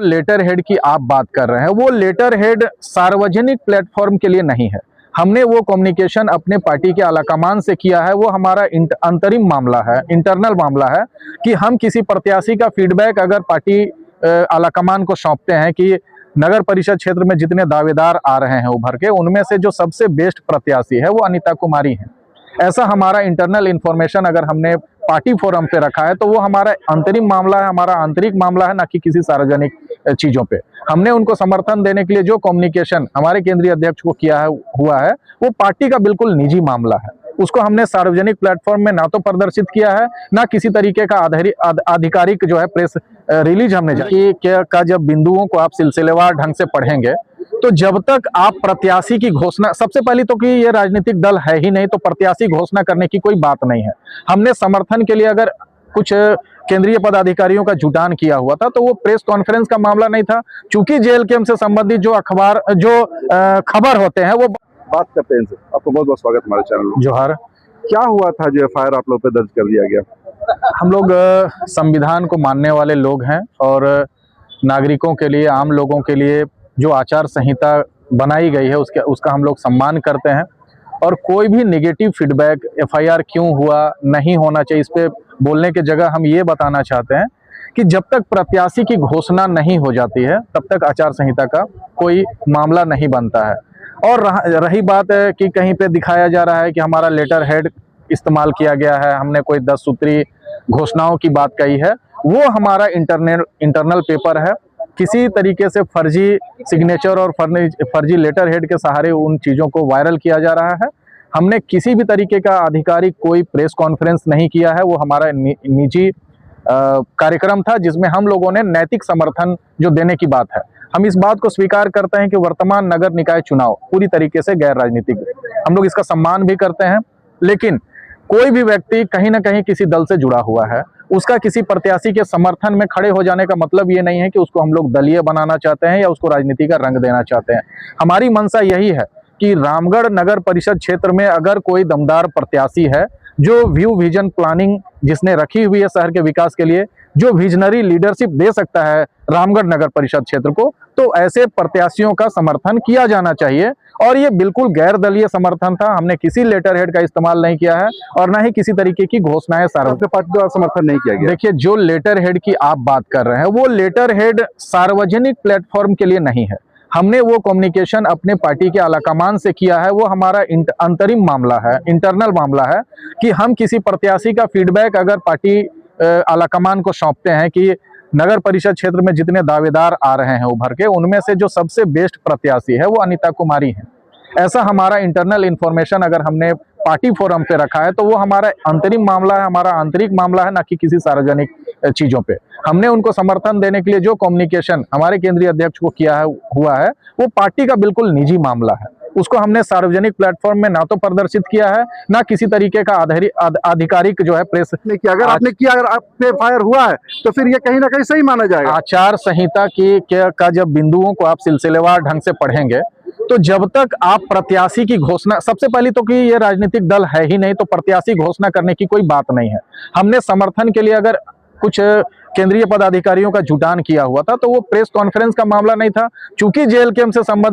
Letter head की आप बात कर रहे हैं, वो लेटर हेड सार्वजनिक प्लेटफॉर्म के लिए नहीं है। हमने वो कम्युनिकेशन अपने पार्टी के आलाकमान से किया है। वो हमारा अंतरिम मामला है, इंटरनल मामला है कि हम किसी प्रत्याशी का फीडबैक अगर पार्टी आलाकमान को सौंपते हैं कि नगर परिषद क्षेत्र में जितने दावेदार आ रहे हैं उभर के, उनमें से जो सबसे बेस्ट प्रत्याशी है वो अनीता कुमारी है। ऐसा हमारा इंटरनल इंफॉर्मेशन अगर हमने पार्टी फोरम पे रखा है तो वो हमारा अंतरिम मामला है, हमारा आंतरिक मामला है, ना कि किसी सार्वजनिक चीजों पे। हमने उनको समर्थन देने के लिए जो कम्युनिकेशन हमारे केंद्रीय अध्यक्ष को किया है हुआ है, वो पार्टी का बिल्कुल निजी मामला है। उसको हमने सार्वजनिक प्लेटफॉर्म में ना तो प्रदर्शित किया है, ना किसी तरीके का आधिकारिक जो है प्रेस रिलीज हमने का जब बिंदुओं को आप सिलसिलेवार ढंग से पढ़ेंगे तो जब तक आप प्रत्याशी की घोषणा, सबसे पहले तो कि ये राजनीतिक दल है ही नहीं, तो प्रत्याशी घोषणा करने की कोई बात नहीं है। हमने समर्थन के लिए अगर कुछ केंद्रीय पदाधिकारियों का जुटान किया हुआ था तो वो प्रेस कॉन्फ्रेंस का मामला नहीं था। चूंकि जेल कैंप से संबंधित जो अखबार जो खबर होते हैं वो बात करते हैं। आपको बहुत बहुत स्वागत हमारे चैनल में। जोहार। क्या हुआ था जो एफआईआर आप लोग पे दर्ज कर दिया गया? हम लोग संविधान को मानने वाले लोग हैं और नागरिकों के लिए, आम लोगों के लिए जो आचार संहिता बनाई गई है उसका हम लोग सम्मान करते हैं। और कोई भी नेगेटिव फीडबैक एफआईआर क्यों हुआ, नहीं होना चाहिए, इस पे बोलने की जगह हम ये बताना चाहते हैं कि जब तक प्रत्याशी की घोषणा नहीं हो जाती है तब तक आचार संहिता का कोई मामला नहीं बनता है। और रही बात कि कहीं पे दिखाया जा रहा है कि हमारा लेटर हेड इस्तेमाल किया गया है, हमने कोई 10 सूत्री घोषणाओं की बात कही है, वो हमारा इंटरनल पेपर है। किसी तरीके से फर्जी सिग्नेचर और फर्जी लेटर हेड के सहारे उन चीज़ों को वायरल किया जा रहा है। हमने किसी भी तरीके का आधिकारिक कोई प्रेस कॉन्फ्रेंस नहीं किया है। वो हमारा निजी कार्यक्रम था जिसमें हम लोगों ने नैतिक समर्थन जो देने की बात है। हम इस बात को स्वीकार करते हैं कि वर्तमान नगर निकाय चुनाव पूरी तरीके से गैर राजनीतिक है, हम लोग इसका सम्मान भी करते हैं। लेकिन कोई भी व्यक्ति कहीं ना कहीं किसी दल से जुड़ा हुआ है, उसका किसी प्रत्याशी के समर्थन में खड़े हो जाने का मतलब ये नहीं है कि उसको हम लोग दलीय बनाना चाहते हैं या उसको राजनीति का रंग देना चाहते हैं। हमारी मंशा यही है कि रामगढ़ नगर परिषद क्षेत्र में अगर कोई दमदार प्रत्याशी है जो व्यू विजन प्लानिंग जिसने रखी हुई है शहर के विकास के लिए, जो विजनरी लीडरशिप दे सकता है रामगढ़ नगर परिषद क्षेत्र को, तो ऐसे प्रत्याशियों का समर्थन किया जाना चाहिए। और ये बिल्कुल गैर दलीय समर्थन था। हमने किसी लेटर हेड का इस्तेमाल नहीं किया है और ना ही किसी तरीके की घोषणाएं सार्वजनिक पार्टी द्वारा समर्थन नहीं किया गया। देखिए, जो लेटर हेड की आप बात कर रहे हैं वो लेटर हेड सार्वजनिक प्लेटफॉर्म के लिए नहीं है। हमने वो कम्युनिकेशन अपने पार्टी के आलाकमान से किया है। वो हमारा अंतरिम मामला है, इंटरनल मामला है कि हम किसी प्रत्याशी का फीडबैक अगर पार्टी आलाकमान को सौंपते हैं कि नगर परिषद क्षेत्र में जितने दावेदार आ रहे हैं उभर के, उनमें से जो सबसे बेस्ट प्रत्याशी है वो अनीता कुमारी है। ऐसा हमारा इंटरनल इंफॉर्मेशन अगर हमने पार्टी फोरम पे रखा है तो वो हमारा अंतरिम मामला है, हमारा आंतरिक मामला है, ना कि किसी सार्वजनिक चीजों पे। हमने उनको समर्थन देने के लिए जो कम्युनिकेशन हमारे केंद्रीय अध्यक्ष को किया है हुआ है, वो पार्टी का बिल्कुल निजी मामला है। उसको हमने सार्वजनिक प्लेटफॉर्म में ना तो प्रदर्शित किया है, ना किसी तरीके का आधिकारिक जो है प्रेस ने किया। अगर आपने किया, अगर आप पे फायर हुआ है तो फिर ये कहीं ना कहीं सही माना जाएगा। आचार संहिता का जब बिंदुओं को आप सिलसिलेवार ढंग से पढ़ेंगे तो जब तक आप प्रत्याशी की घोषणा, सबसे पहले तो कि ये राजनीतिक दल है ही नहीं, तो प्रत्याशी घोषणा करने की कोई बात नहीं है। हमने समर्थन के लिए अगर कुछ केंद्रीय पदाधिकारियों का जुटान किया हुआ था तो वो प्रेस कॉन्फ्रेंस का मामला नहीं था। चूंकि जेल कैंप से संबंधित